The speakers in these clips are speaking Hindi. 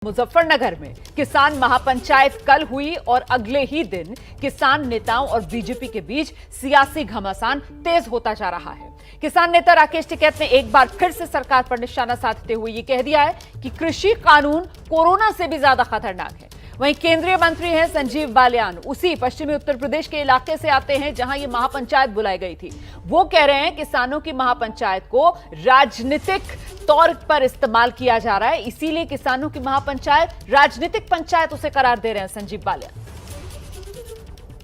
मुजफ्फरनगर में किसान महापंचायत कल हुई और अगले ही दिन किसान नेताओं और बीजेपी के बीच सियासी घमासान तेज होता जा रहा है। किसान नेता राकेश टिकैत ने एक बार फिर से सरकार पर निशाना साधते हुए यह कह दिया है कि कृषि कानून कोरोना से भी ज्यादा खतरनाक है। वहीं केंद्रीय मंत्री हैं संजीव बालियान उसी पश्चिमी उत्तर प्रदेश के इलाके से आते हैं जहां ये महापंचायत बुलाई गई थी। वो कह रहे हैं किसानों की महापंचायत को राजनीतिक तौर पर इस्तेमाल किया जा रहा है, इसीलिए किसानों की महापंचायत राजनीतिक पंचायत उसे करार दे रहे हैं संजीव बालियान।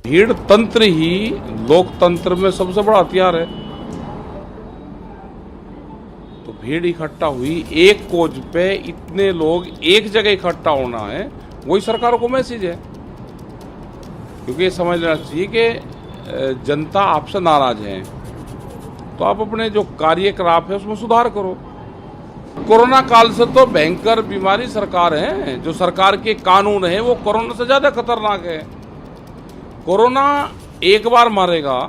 भीड़ तंत्र ही लोकतंत्र में सबसे बड़ा हथियार है। तो भीड़ इकट्ठा हुई, एक कोच पे इतने लोग एक जगह इकट्ठा होना है, वही सरकार को मैसेज है। क्योंकि ये समझ लेना चाहिए कि जनता आपसे नाराज है, तो आप अपने जो कार्यकलाप है उसमें सुधार करो। कोरोना काल से तो भयंकर बीमारी सरकार है, जो सरकार के कानून है वो कोरोना से ज्यादा खतरनाक है। कोरोना एक बार मारेगा,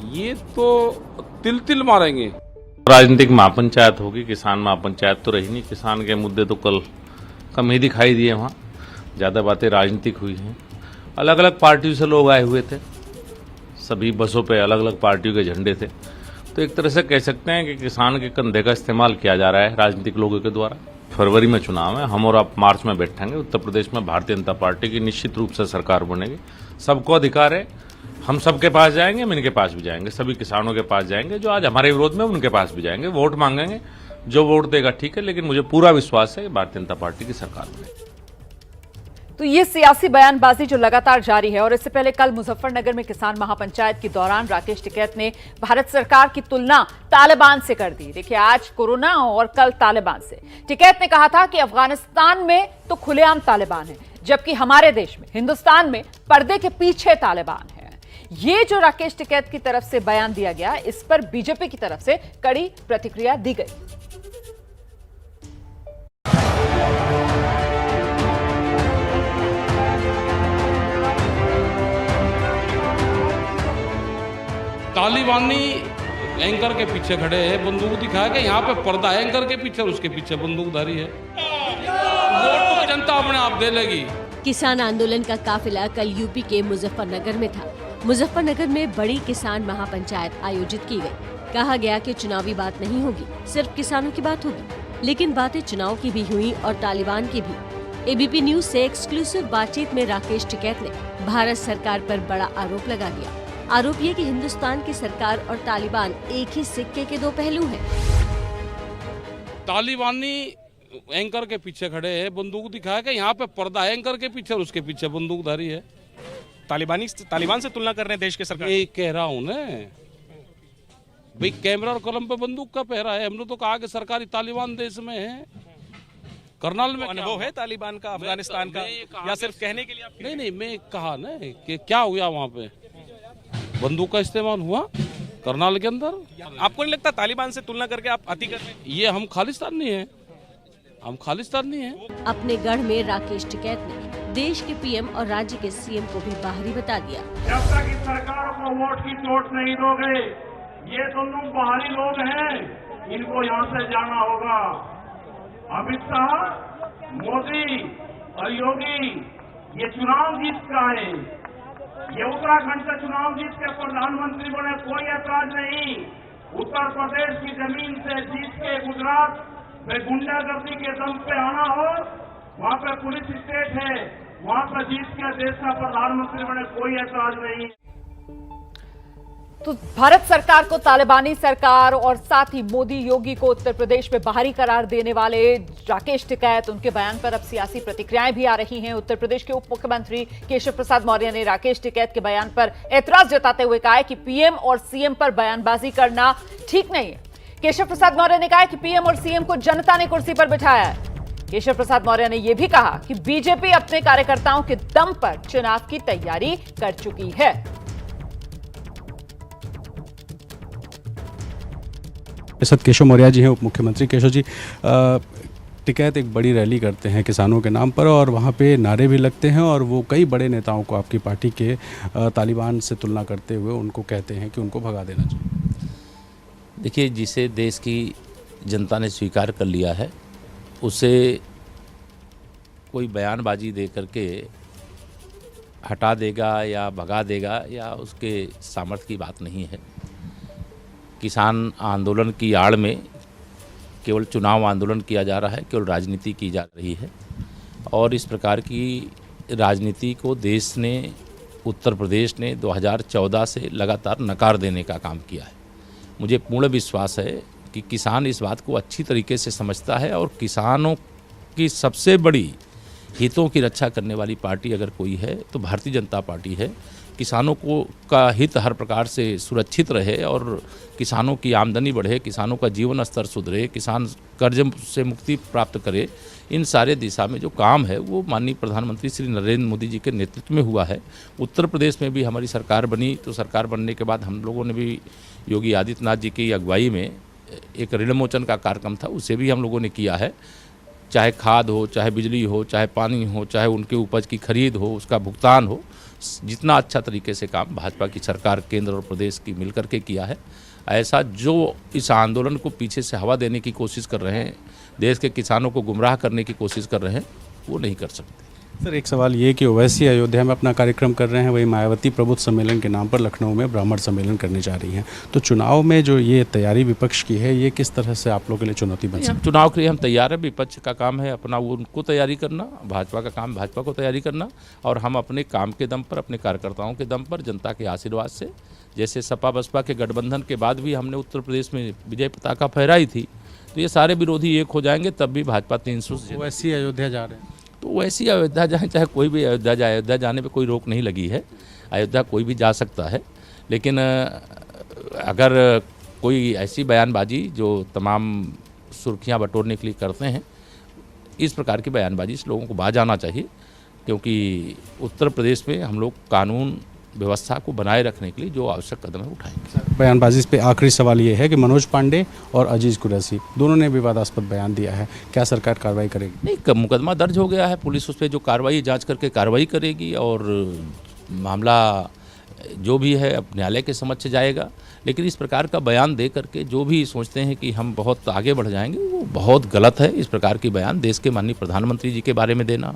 ये तो तिल तिल मारेंगे। राजनीतिक महापंचायत होगी, किसान महापंचायत तो रही नहीं। किसान के मुद्दे तो कल कम ही दिखाई दिए, वहाँ ज़्यादा बातें राजनीतिक हुई हैं। अलग अलग पार्टियों से लोग आए हुए थे, सभी बसों पे अलग अलग पार्टियों के झंडे थे। तो एक तरह से कह सकते हैं कि किसान के कंधे का इस्तेमाल किया जा रहा है राजनीतिक लोगों के द्वारा। फरवरी में चुनाव है, हम और आप मार्च में बैठेंगे। उत्तर प्रदेश में भारतीय जनता पार्टी की निश्चित रूप से सरकार बनेगी। सबको अधिकार है, हम सबके पास जाएंगे, हम इनके पास भी जाएंगे, सभी किसानों के पास जाएंगे जो आज हमारे विरोध में, उनके पास भी जाएंगे, वोट मांगेंगे। जो वोट देगा ठीक है, लेकिन मुझे पूरा विश्वास है कि भारतीय जनता पार्टी की सरकार बनेगी। तो ये सियासी बयानबाजी जो लगातार जारी है, और इससे पहले कल मुजफ्फरनगर में किसान महापंचायत के दौरान राकेश टिकैत ने भारत सरकार की तुलना तालिबान से कर दी। देखिए, आज कोरोना और कल तालिबान से। टिकैत ने कहा था कि अफगानिस्तान में तो खुलेआम तालिबान है, जबकि हमारे देश में, हिंदुस्तान में पर्दे के पीछे तालिबान है। ये जो राकेश टिकैत की तरफ से बयान दिया गया, इस पर बीजेपी की तरफ से कड़ी प्रतिक्रिया दी गई। तालिबानी एंकर के पीछे खड़े हैं, बंदूक दिखाया कि यहाँ पे पर्दा है एंकर के पीछे, उसके पीछे बंदूकधारी है। वोट तो जनता अपने आप दे लेगी। किसान आंदोलन का काफिला कल यूपी के मुजफ्फरनगर में था। मुजफ्फरनगर में बड़ी किसान महापंचायत आयोजित की गई। कहा गया कि चुनावी बात नहीं होगी, सिर्फ किसानों की बात होगी। लेकिन बातें चुनाव की भी हुई और तालिबान की भी। एबीपी न्यूज से एक्सक्लूसिव बातचीत में राकेश टिकैत ने भारत सरकार पर बड़ा आरोप लगा दिया। आरोप ये कि हिंदुस्तान की सरकार और तालिबान एक ही सिक्के के दो पहलू हैं। तालिबानी एंकर के पीछे खड़े हैं, बंदूक दिखाया कि यहाँ पे पर्दा है एंकर के पीछे, उसके पीछे बंदूकधारी है। तालिबान से तुलना कर रहे हैं देश के सरकार। यही कह रहा हूँ ना भाई, कैमरा और कलम पे बंदूक का पहरा है। हमने तो कहा कि सरकारी तालिबान देश में है। करनाल में अनुभव है तालिबान का, अफगानिस्तान का, या सिर्फ कहने के लिए आप? नहीं, मैं कहा ना कि क्या हुआ वहाँ पे, बंदूक का इस्तेमाल हुआ करनाल के अंदर। आपको नहीं लगता तालिबान से तुलना करके आप अति कर रहे हैं? ये हम खालिस्तानी हैं, हम खालिस्तानी हैं। अपने गढ़ में राकेश टिकैत ने देश के पीएम और राज्य के सीएम को भी बाहरी बता दिया। जब तक इस सरकार को वोट की चोट नहीं दोगे, ये दोनों बाहरी लोग हैं, इनको यहाँ से जाना होगा। अमित शाह, मोदी और योगी ये चुनाव जीत का है। ये उत्तराखंड से चुनाव जीत के प्रधानमंत्री बने, कोई ऐतराज नहीं। उत्तर प्रदेश की जमीन से जीत के गुजरात में गुंडागर्दी के दम पे आना हो, वहाँ पे पुलिस स्टेट है, वहाँ पे जीत के देश का प्रधानमंत्री बने, कोई ऐतराज नहीं। तो भारत सरकार को तालिबानी सरकार और साथ ही मोदी योगी को उत्तर प्रदेश में बाहरी करार देने वाले राकेश टिकैत, उनके बयान पर अब सियासी प्रतिक्रियाएं भी आ रही हैं। उत्तर प्रदेश के उप मुख्यमंत्री केशव प्रसाद मौर्य ने राकेश टिकैत के बयान पर ऐतराज जताते हुए कहा है कि पीएम और सीएम पर बयानबाजी करना ठीक नहीं है। केशव प्रसाद मौर्य ने कहा है कि पीएम और सीएम को जनता ने कुर्सी पर बिठाया है। केशव प्रसाद मौर्य ने यह भी कहा कि बीजेपी अपने कार्यकर्ताओं के दम पर चुनाव की तैयारी कर चुकी है। केशव मौर्य जी हैं, उप मुख्यमंत्री। केशव जी, टिकैत एक बड़ी रैली करते हैं किसानों के नाम पर, और वहाँ पे नारे भी लगते हैं, और वो कई बड़े नेताओं को आपकी पार्टी के तालिबान से तुलना करते हुए उनको कहते हैं कि उनको भगा देना चाहिए। देखिए, जिसे देश की जनता ने स्वीकार कर लिया है उसे कोई बयानबाजी दे करके हटा देगा या भगा देगा या उसके सामर्थ्य की बात नहीं है। किसान आंदोलन की आड़ में केवल चुनाव आंदोलन किया जा रहा है, केवल राजनीति की जा रही है और इस प्रकार की राजनीति को देश ने, उत्तर प्रदेश ने 2014 से लगातार नकार देने का काम किया है। मुझे पूर्ण विश्वास है कि किसान इस बात को अच्छी तरीके से समझता है और किसानों की सबसे बड़ी हितों की रक्षा करने वाली पार्टी अगर कोई है तो भारतीय जनता पार्टी है। किसानों को का हित हर प्रकार से सुरक्षित रहे और किसानों की आमदनी बढ़े, किसानों का जीवन स्तर सुधरे, किसान कर्ज से मुक्ति प्राप्त करे, इन सारे दिशा में जो काम है वो माननीय प्रधानमंत्री श्री नरेंद्र मोदी जी के नेतृत्व में हुआ है। उत्तर प्रदेश में भी हमारी सरकार बनी तो सरकार बनने के बाद हम लोगों ने भी योगी आदित्यनाथ जी की अगुवाई में एक ऋण मोचन का कार्यक्रम था, उसे भी हम लोगों ने किया है। चाहे खाद हो, चाहे बिजली हो, चाहे पानी हो, चाहे उनके उपज की खरीद हो, उसका भुगतान हो, जितना अच्छा तरीके से काम भाजपा की सरकार केंद्र और प्रदेश की मिलकर के किया है। ऐसा जो इस आंदोलन को पीछे से हवा देने की कोशिश कर रहे हैं, देश के किसानों को गुमराह करने की कोशिश कर रहे हैं, वो नहीं कर सकते। सर, एक सवाल ये कि ओवैसी अयोध्या में अपना कार्यक्रम कर रहे हैं, वही मायावती प्रबुद्ध सम्मेलन के नाम पर लखनऊ में ब्राह्मण सम्मेलन करने जा रही हैं, तो चुनाव में जो ये तैयारी विपक्ष की है, ये किस तरह से आप लोगों के लिए चुनौती बन सकती है? चुनाव के लिए हम तैयार हैं। विपक्ष का काम है अपना वो उनको तैयारी करना, भाजपा का काम भाजपा को तैयारी करना और हम अपने काम के दम पर, अपने कार्यकर्ताओं के दम पर, जनता के आशीर्वाद से, जैसे सपा बसपा के गठबंधन के बाद भी हमने उत्तर प्रदेश में विजय पताका फहराई थी, तो ये सारे विरोधी एक हो जाएंगे तब भी भाजपा 300 से। ओवैसी अयोध्या जा रहे हैं तो वैसी अयोध्या जाए, चाहे कोई भी अयोध्या जाए, अयोध्या जाने पे कोई रोक नहीं लगी है। अयोध्या कोई भी जा सकता है, लेकिन अगर कोई ऐसी बयानबाजी जो तमाम सुर्खियां बटोरने के लिए करते हैं, इस प्रकार की बयानबाजी से लोगों को बाज आना चाहिए, क्योंकि उत्तर प्रदेश में हम लोग कानून व्यवस्था को बनाए रखने के लिए जो आवश्यक कदम है उठाएंगे। बयानबाजी पे आखिरी सवाल ये है कि मनोज पांडे और अजीज कुरैशी दोनों ने विवादास्पद बयान दिया है, क्या सरकार कार्रवाई करेगी? नहीं, मुकदमा दर्ज हो गया है, पुलिस उस पर जो कार्रवाई जांच करके कार्रवाई करेगी और मामला जो भी है अब न्यायालय के समक्ष जाएगा। लेकिन इस प्रकार का बयान दे करके जो भी सोचते हैं कि हम बहुत आगे बढ़ जाएंगे, वो बहुत गलत है। इस प्रकार की बयान देश के माननीय प्रधानमंत्री जी के बारे में देना,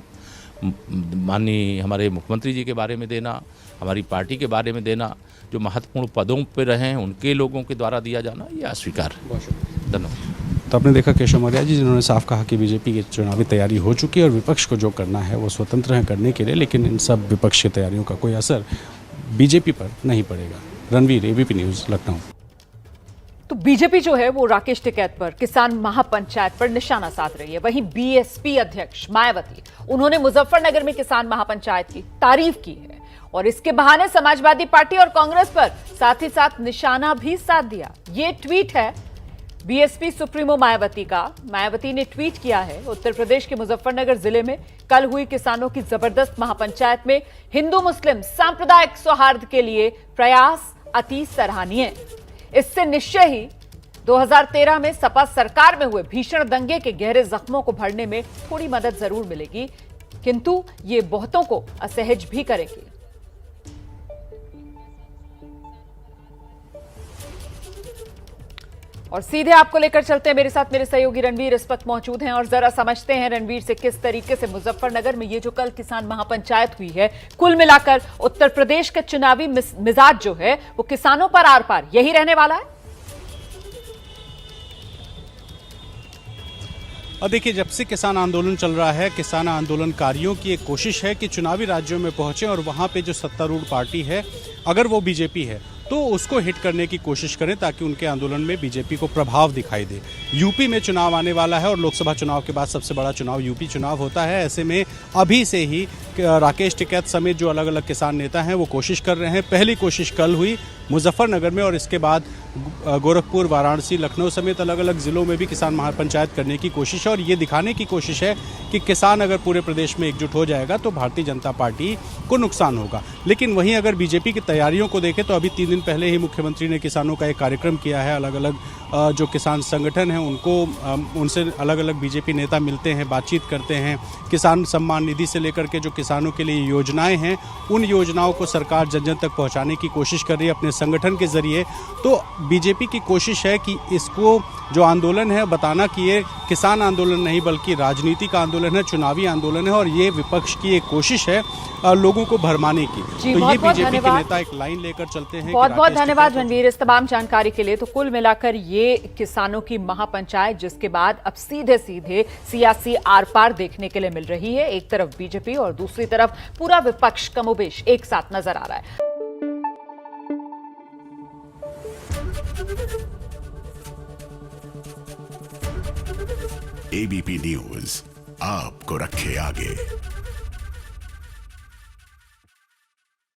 माननीय हमारे मुख्यमंत्री जी के बारे में देना, हमारी पार्टी के बारे में देना, जो महत्वपूर्ण पदों पर रहे हैं उनके लोगों के द्वारा दिया जाना, ये अस्वीकार है। धन्यवाद। तो आपने देखा केशव मौर्य जी, जिन्होंने साफ कहा कि बीजेपी की चुनावी तैयारी हो चुकी है और विपक्ष को जो करना है वो स्वतंत्र है करने के लिए, लेकिन इन सब विपक्ष की तैयारियों का कोई असर बीजेपी पर नहीं पड़ेगा। Ranveer, ABP news, Lucknow. तो बीजेपी जो है वो राकेश टिकैत पर, किसान महापंचायत पर निशाना साध रही है। वहीं बीएसपी अध्यक्ष मायावती, उन्होंने मुजफ्फरनगर में किसान महापंचायत की तारीफ की है और इसके बहाने समाजवादी पार्टी और कांग्रेस पर साथ ही साथ निशाना भी साध दिया। ये ट्वीट है बीएसपी सुप्रीमो मायावती का। मायावती ने ट्वीट किया है, उत्तर प्रदेश के मुजफ्फरनगर जिले में कल हुई किसानों की जबरदस्त महापंचायत में हिंदू मुस्लिम सांप्रदायिक सौहार्द के लिए प्रयास अति सराहनीय। इससे निश्चय ही 2013 में सपा सरकार में हुए भीषण दंगे के गहरे जख्मों को भरने में थोड़ी मदद जरूर मिलेगी, किंतु ये बहुतों को असहज भी करेगी। और सीधे आपको लेकर चलते हैं, मेरे साथ मेरे सहयोगी रणवीर इस वक्त मौजूद हैं और जरा समझते हैं रणवीर से किस तरीके से मुजफ्फरनगर में ये जो कल किसान महापंचायत हुई है, कुल मिलाकर उत्तर प्रदेश का चुनावी मिजाज जो है वो किसानों पर आर पार यही रहने वाला है। और देखिए, जब से किसान आंदोलन चल रहा है, किसान आंदोलनकारियों की एक कोशिश है कि चुनावी राज्यों में पहुंचे और वहां पे जो सत्तारूढ़ पार्टी है, अगर वो बीजेपी है, तो उसको हिट करने की कोशिश करें ताकि उनके आंदोलन में बीजेपी को प्रभाव दिखाई दे। यूपी में चुनाव आने वाला है और लोकसभा चुनाव के बाद सबसे बड़ा चुनाव यूपी चुनाव होता है। ऐसे में अभी से ही राकेश टिकैत समेत जो अलग अलग किसान नेता हैं वो कोशिश कर रहे हैं। पहली कोशिश कल हुई मुजफ्फरनगर में और इसके बाद गोरखपुर, वाराणसी, लखनऊ समेत अलग अलग ज़िलों में भी किसान महापंचायत करने की कोशिश है और ये दिखाने की कोशिश है कि किसान अगर पूरे प्रदेश में एकजुट हो जाएगा तो भारतीय जनता पार्टी को नुकसान होगा। लेकिन वहीं अगर बीजेपी की तैयारियों को देखें तो अभी 3 दिन पहले ही मुख्यमंत्री ने किसानों का एक कार्यक्रम किया है। अलग अलग जो किसान संगठन हैं उनसे अलग अलग बीजेपी नेता मिलते हैं, बातचीत करते हैं। किसान सम्मान निधि से लेकर के जो किसानों के लिए योजनाएं हैं, उन योजनाओं को सरकार जन जन तक पहुंचाने की कोशिश कर रही है। अपने संगठन के जरिए। तो बीजेपी की कोशिश है कि इसको जो आंदोलन है बताना कि ये किसान आंदोलन नहीं बल्कि राजनीति का आंदोलन है, चुनावी आंदोलन है और ये विपक्ष की एक कोशिश है लोगों को भरमाने की। जी, तो ये बहुत-बहुत बीजेपी के धन्यवाद। नेता एक लाइन लेकर चलते हैं। बहुत बहुत धन्यवाद रणवीर इस तमाम जानकारी के लिए। तो कुल मिलाकर ये किसानों की महापंचायत जिसके बाद अब सीधे सीधे सियासी आर पार देखने के लिए मिल रही है। एक तरफ बीजेपी और दूसरी तरफ पूरा विपक्ष कमोबेश एक साथ नजर आ रहा है। एबीपी न्यूज आपको रखे आगे।